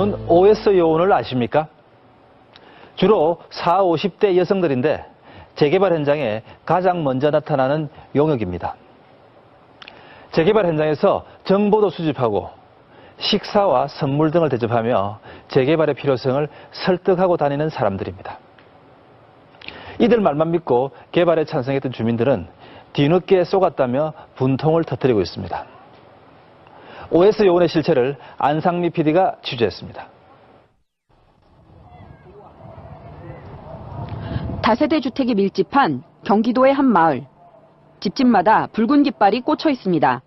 여러분은 OS 요원을 아십니까? 주로 40, 50대 여성들인데 재개발 현장에 가장 먼저 나타나는 용역입니다. 재개발 현장에서 정보도 수집하고 식사와 선물 등을 대접하며 재개발의 필요성을 설득하고 다니는 사람들입니다. 이들 말만 믿고 개발에 찬성했던 주민들은 뒤늦게 쏘갔다며 분통을 터뜨리고 있습니다. OS 요원의 실체를 안상미 PD가 취재했습니다. 다세대 주택이 밀집한 경기도의 한 마을. 집집마다 붉은 깃발이 꽂혀 있습니다.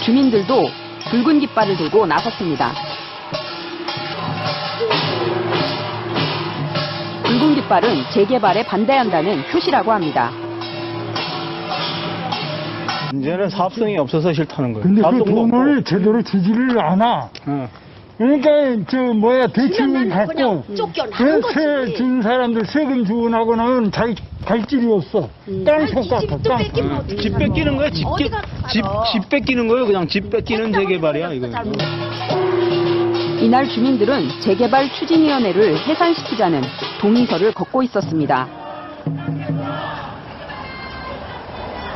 주민들도 붉은 깃발을 들고 나섰습니다. 붉은 깃발은 재개발에 반대한다는 표시라고 합니다. 이제는 사업성이 없어서 싫다는 거예요. 근데 그 돈을 제대로 주지를 않아. 그러니까 대출 받고 세준 사람들 세금 주고 나고 나면 자기 갈 길이 없어. 땅 속같아. 땅. 집 뺏기는 거야. 집 뺏기는 거예요. 그냥 집 뺏기는 재개발이야 이거. 이날 주민들은 재개발 추진위원회를 해산시키자는 동의서를 걷고 있었습니다.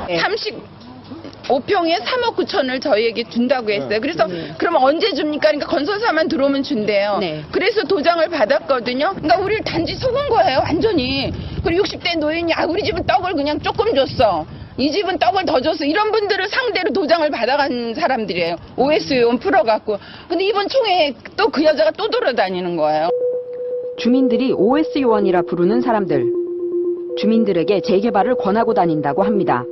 35평에 3억 9천을 저희에게 준다고 했어요. 그래서 그러면 언제 줍니까? 그러니까 건설사만 들어오면 준대요. 그래서 도장을 받았거든요. 그러니까 우리를 단지 속은 거예요, 완전히. 그리고 60대 노인이 우리 집은 떡을 그냥 조금 줬어. 이 집은 떡을 더 줬어. 이런 분들을 상대로 도장을 받아간 사람들이에요. OS 요원 풀어갖고. 근데 이번 총회에 또 그 여자가 또 돌아다니는 거예요. 주민들이 OS 요원이라 부르는 사람들. 주민들에게 재개발을 권하고 다닌다고 합니다.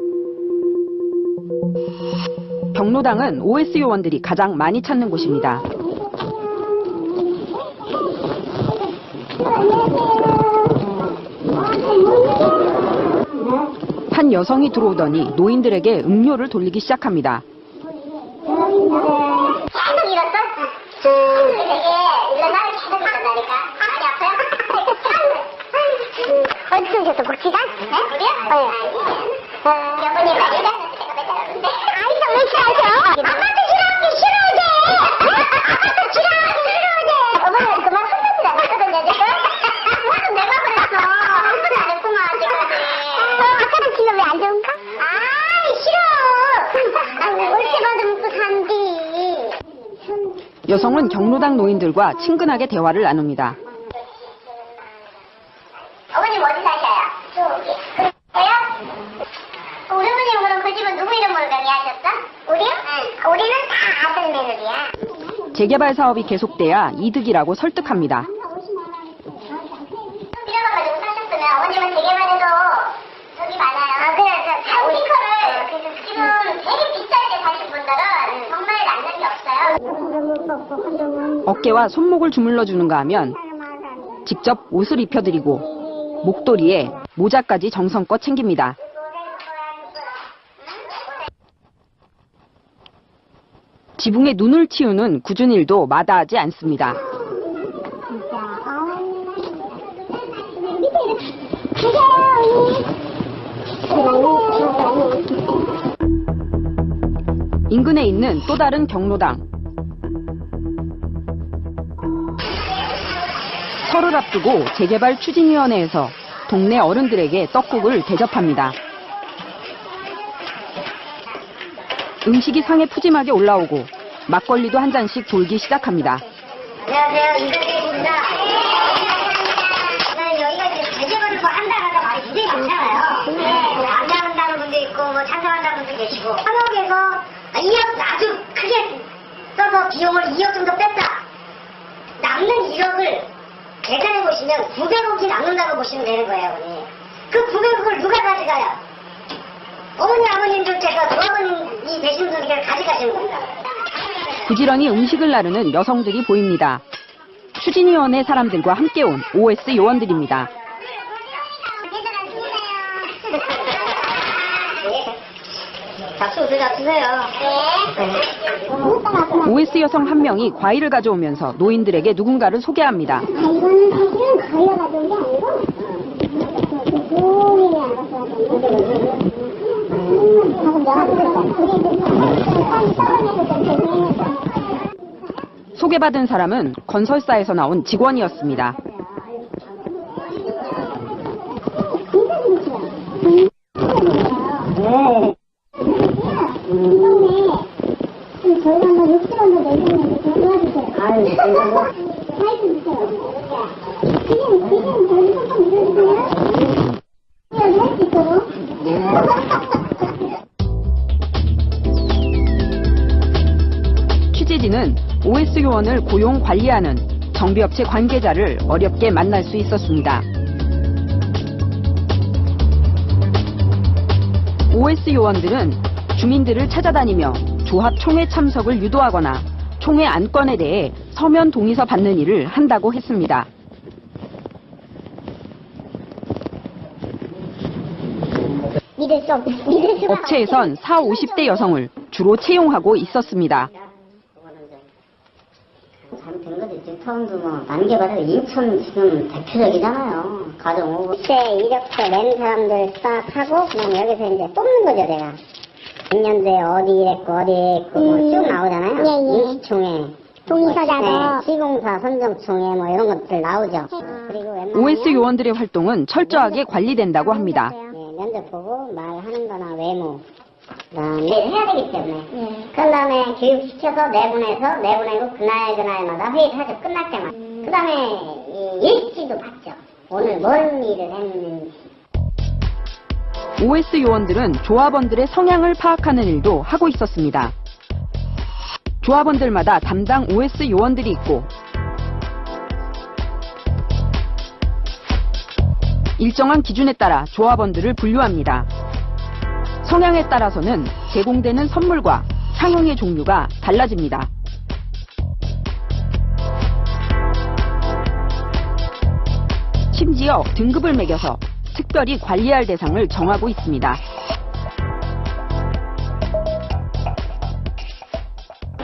경로당은 OS 요원들이 가장 많이 찾는 곳입니다. 한 여성이 들어오더니 노인들에게 음료를 돌리기 시작합니다. 계속 일었어? 되게 일어나면 계속 일어나니까 많이 아파요? 어디서 오셨어? 고치가? 네? 우리요? 몇 번이나 일어났는데 아이 정말 싫어하죠? 아빠도 싫어하기 싫어하지! 아빠도 싫어하기 싫어하지! 어머니 그만 혼나질 않았거든요 지금? 내가 그랬어. 한 번도 안 했구만 지금까지. 아까는 지금 왜 안 좋은가? 아이 싫어! 월세 받으면 또 산디. 여성은 경로당 노인들과 친근하게 대화를 나눕니다. 어머님 어디 사셔요? 저기. 저요? 우리 어머님 그럼 그 집은 누구 이름으로 정리하셨어? 우리요? 응. 우리는 다 아들 며느리야. 재개발 사업이 계속돼야 이득이라고 설득합니다. 빌려가 가지고 사셨으면 어머님은 재개발해도 저기 많아요. 그래. 우리 거를 지금 되게 비쌀 때 사신 분들은 정말 남는 게 없어요. 어깨와 손목을 주물러 주는가 하면 직접 옷을 입혀드리고 목도리에 모자까지 정성껏 챙깁니다. 지붕에 눈을 틔우는 굳은 일도 마다하지 않습니다. 인근에 있는 또 다른 경로당. 설을 앞두고 재개발 추진위원회에서 동네 어른들에게 떡국을 대접합니다. 음식이 상에 푸짐하게 올라오고 막걸리도 한 잔씩 돌기 시작합니다. 안녕하세요. 이병재입니다. 여기가 이제 재개발을 뭐 한다고 말이 굉장히 많잖아요. 반대한다는 분도 있고, 찬성한다는 분도 계시고. 한옥에서 2억 아주 크게 써서 비용을 2억 정도 뺐다. 남는 1억을 계산해 보시면 900억이 남는다고 보시면 되는 거예요, 어머니. 그 900억을 누가 가져가요? 어머니, 아버님들 제가 조합원이 되신 분들이 가져가시는 겁니다. 부지런히 음식을 나르는 여성들이 보입니다. 추진위원회 사람들과 함께 온 OS 요원들입니다. 잡수세요, 잡수세요. 네. OS 여성 한 명이 과일을 가져오면서 노인들에게 누군가를 소개합니다. 이거는 사실은 과일을 가져온 게 아니고 고민이 안 가져왔던 소개받은 사람은 건설사에서 나온 직원이었습니다. 저희가 뭐 60원도 내주는데 좀 도와주세요. 아유, 사이트 주세요. 그냥 저희 조금 밀어주세요. 여기 할 수 있도록. 취재진은 OS 요원을 고용 관리하는 정비업체 관계자를 어렵게 만날 수 있었습니다. OS 요원들은 주민들을 찾아다니며 조합 총회 참석을 유도하거나 총회 안건에 대해 서면 동의서 받는 일을 한다고 했습니다. 업체에선 40, 50대 여성을 주로 채용하고 있었습니다. 잘못된 거지. 지금 처음도 뭐, 남겨봐도 인천 지금 대표적이잖아요. 가정 오고. 그때 이력서 낸 사람들 싹 하고 그냥 여기서 이제 뽑는 거죠, 제가. 몇 년도에 어디 일했고 어디 했고 뭐 쭉 나오잖아요. 인수총회, 동의서자도. 시공사 선정총회 뭐 이런 것들 나오죠. 그리고 웬만하면 OS 요원들의 활동은 철저하게 관리된다고 합니다. 면접 보고 말하는 거나 외모 그다음에 해야 되기 때문에 그 다음에 교육시켜서 내보내고 그날마다 회의를 하죠. 끝날 때마다. 그 다음에 일지도 받죠. 오늘 뭔 일을 했는지. OS 요원들은 조합원들의 성향을 파악하는 일도 하고 있었습니다. 조합원들마다 담당 OS 요원들이 있고 일정한 기준에 따라 조합원들을 분류합니다. 성향에 따라서는 제공되는 선물과 상용의 종류가 달라집니다. 심지어 등급을 매겨서 특별히 관리할 대상을 정하고 있습니다.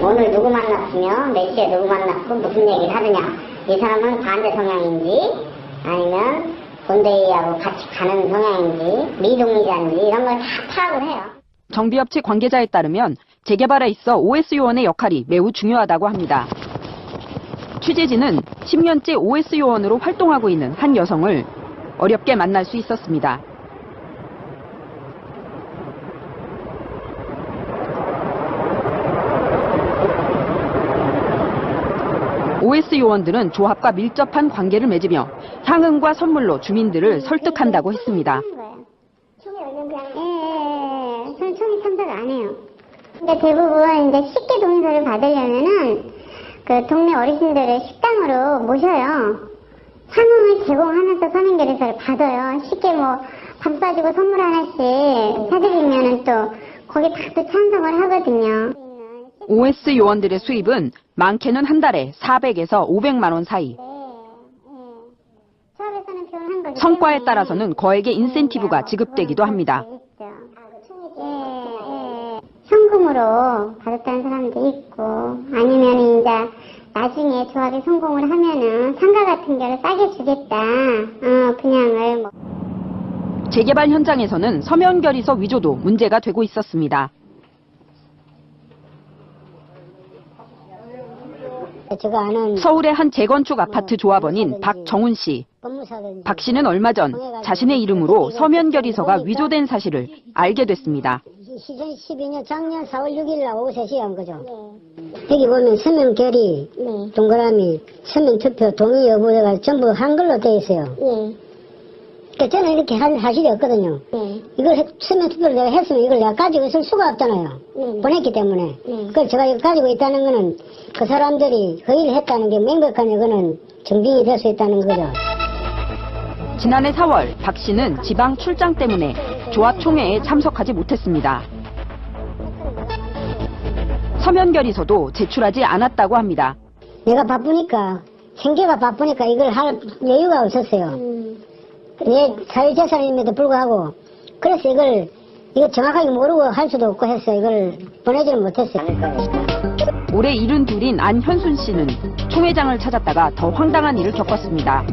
오늘 누구 만났으면 몇 시에 누구 만났고 무슨 얘기를 하느냐. 이 사람은 반대 성향인지 아니면 본대의하고 같이 가는 성향인지 미동의자인지 이런 걸 다 파악을 해요. 정비업체 관계자에 따르면 재개발에 있어 OS 요원의 역할이 매우 중요하다고 합니다. 취재진은 10년째 OS 요원으로 활동하고 있는 한 여성을 어렵게 만날 수 있었습니다. OS 요원들은 조합과 밀접한 관계를 맺으며 상응과 선물로 주민들을 설득한다고 했습니다. 저는 총회 참석 안 해요. 근데 대부분 이제 쉽게 동의서를 받으려면은 그 동네 어르신들을 식당으로 모셔요. 상응을 제공하면서 서명결의서를 받아요. 쉽게 뭐 밥 사주고 선물 하나씩 사드리면은 또 거기 다 또 찬성을 하거든요. OS 요원들의 수입은 많게는 한 달에 400에서 500만 원 사이. 사업에서는 표현한 거기 성과에 때문에 따라서는 거액의 인센티브가 지급되기도 합니다. 현금으로 받았다는 사람도 있고 아니면 이제 나중에 조합이 성공을 하면은 상가 같은 거를 싸게 주겠다. 그냥을 뭐. 재개발 현장에서는 서면결의서 위조도 문제가 되고 있었습니다. 제가 아는 서울의 한 재건축 아파트 조합원인 박정훈 씨. 박 씨는 얼마 전 자신의 이름으로 서면결의서가 위조된 사실을 알게 됐습니다. 2012년 작년 4월 6일 날 오후 3시에 한 거죠. 여기 보면 서명결의, 동그라미, 서명투표, 동의 여부가 전부 한글로 되어 있어요. 그러니까 저는 이렇게 할 사실이 없거든요. 이걸 서명투표를 내가 했으면 이걸 내가 가지고 있을 수가 없잖아요. 보냈기 때문에. 그걸 제가 이거 가지고 있다는 거는 그 사람들이 허위를 했다는 게 명백한 이거는 증빙이 될 수 있다는 거죠. 지난해 4월 박 씨는 지방 출장 때문에 조합 총회에 참석하지 못했습니다. 서면결의서도 제출하지 않았다고 합니다. 내가 바쁘니까, 생계가 바쁘니까 이걸 할 여유가 없었어요. 내 사회재산임에도 불구하고, 그래서 이거 정확하게 모르고 할 수도 없고 해서 이걸 보내지는 못했어요. 올해 72인 안현순 씨는 총회장을 찾았다가 더 황당한 일을 겪었습니다.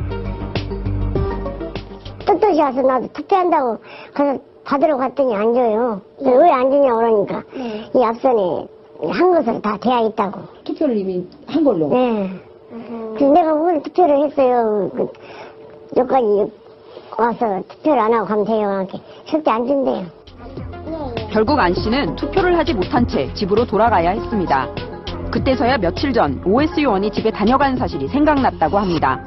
뜻뜻이 와서 나도 투표한다고 그래서 받으러 갔더니 안 줘요. 왜 안 주냐 그러니까 이 앞선에 한 것으로 다 되어 있다고. 투표를 이미 한 걸로. 네. 그래서 내가 오늘 투표를 했어요. 여기까지 와서 투표를 안 하고 가면 돼요. 이렇게 절대 안 준대요. 결국 안 씨는 투표를 하지 못한 채 집으로 돌아가야 했습니다. 그때서야 며칠 전 OS 요원이 집에 다녀간 사실이 생각났다고 합니다.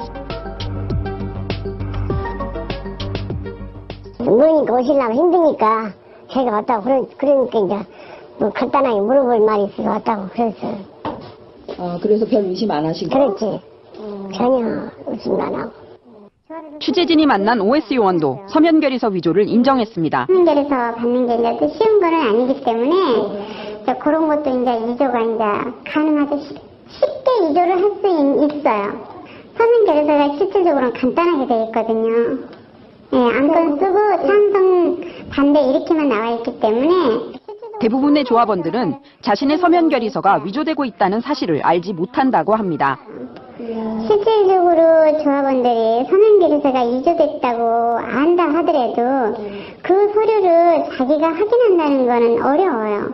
뭐니까 오시려면 힘드니까 제가 왔다고 그러니까 이제 뭐 간단하게 물어볼 말이 있어서 왔다고 그랬어요. 그래서 별 의심 안 하시고? 그렇지. 전혀 의심 안 하고. 취재진이 만난 OS 요원도 서면결의서 위조를 인정했습니다. 서면결에서 받는 게 이제 또 쉬운 거는 아니기 때문에 이제 그런 것도 이제 위조가 이제 가능하죠. 쉽게 위조를 할 수 있어요. 서면결의서가 실질적으로는 간단하게 되어 있거든요. 예, 안건 쓰고 찬성, 반대 이렇게만 나와 있기 때문에 대부분의 조합원들은 자신의 서면결의서가 위조되고 있다는 사실을 알지 못한다고 합니다. 실질적으로 조합원들이 서면결의서가 위조됐다고 안다 하더라도 그 서류를 자기가 확인한다는 거는 어려워요.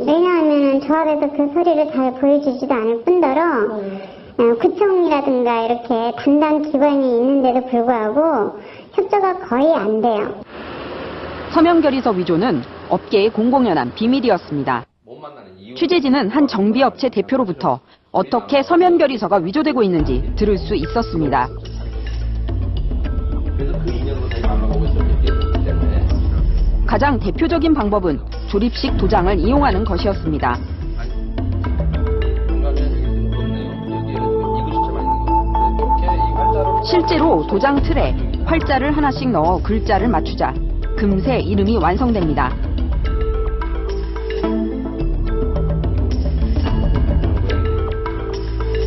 왜냐하면 조합에서 그 서류를 잘 보여주지도 않을 뿐더러 구청이라든가 이렇게 담당 기관이 있는데도 불구하고 협조가 거의 안 돼요. 서면결의서 위조는 업계의 공공연한 비밀이었습니다. 취재진은 한 정비업체 대표로부터 어떻게 서면결의서가 위조되고 있는지 들을 수 있었습니다. 가장 대표적인 방법은 조립식 도장을 이용하는 것이었습니다. 실제로 도장 틀에 활자를 하나씩 넣어 글자를 맞추자 금세 이름이 완성됩니다.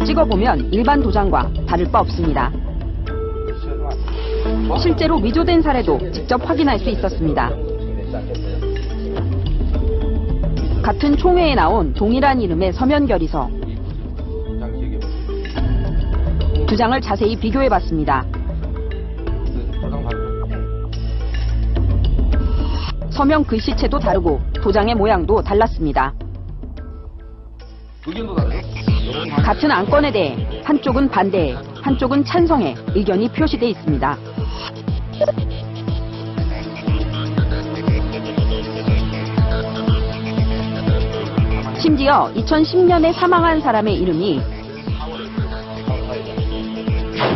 찍어보면 일반 도장과 다를 바 없습니다. 실제로 위조된 사례도 직접 확인할 수 있었습니다. 같은 총회에 나온 동일한 이름의 서면결의서. 두 장을 자세히 비교해봤습니다. 서명 글씨체도 다르고 도장의 모양도 달랐습니다. 같은 안건에 대해 한쪽은 반대해, 한쪽은 찬성해 의견이 표시돼 있습니다. 심지어 2010년에 사망한 사람의 이름이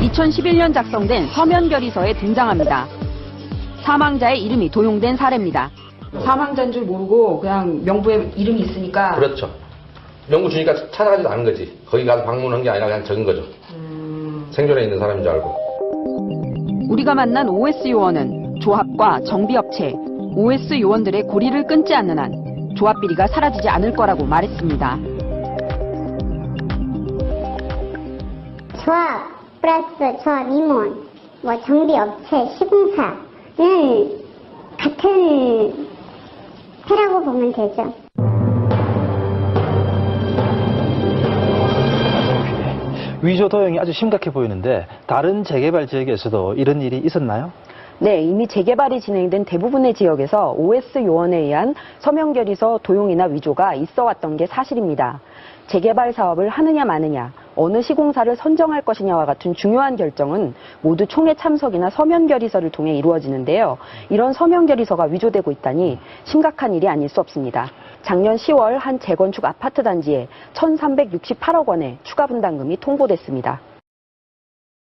2011년 작성된 서면결의서에 등장합니다. 사망자의 이름이 도용된 사례입니다. 사망자인 줄 모르고 그냥 명부에 이름이 있으니까. 그렇죠. 명부 주니까 찾아가지도 않은 거지. 거기 가서 방문한 게 아니라 그냥 적은 거죠. 생존에 있는 사람인 줄 알고. 우리가 만난 OS 요원은 조합과 정비업체, OS 요원들의 고리를 끊지 않는 한 조합 비리가 사라지지 않을 거라고 말했습니다. 조합 플러스 조합 임원, 뭐 정비업체, 시공사는 같은 패라고 보면 되죠. 위조 도용이 아주 심각해 보이는데 다른 재개발 지역에서도 이런 일이 있었나요? 네, 이미 재개발이 진행된 대부분의 지역에서 OS 요원에 의한 서면결의서 도용이나 위조가 있어 왔던 게 사실입니다. 재개발 사업을 하느냐 마느냐, 어느 시공사를 선정할 것이냐와 같은 중요한 결정은 모두 총회 참석이나 서면결의서를 통해 이루어지는데요. 이런 서면결의서가 위조되고 있다니 심각한 일이 아닐 수 없습니다. 작년 10월 한 재건축 아파트 단지에 1,368억 원의 추가 분담금이 통보됐습니다.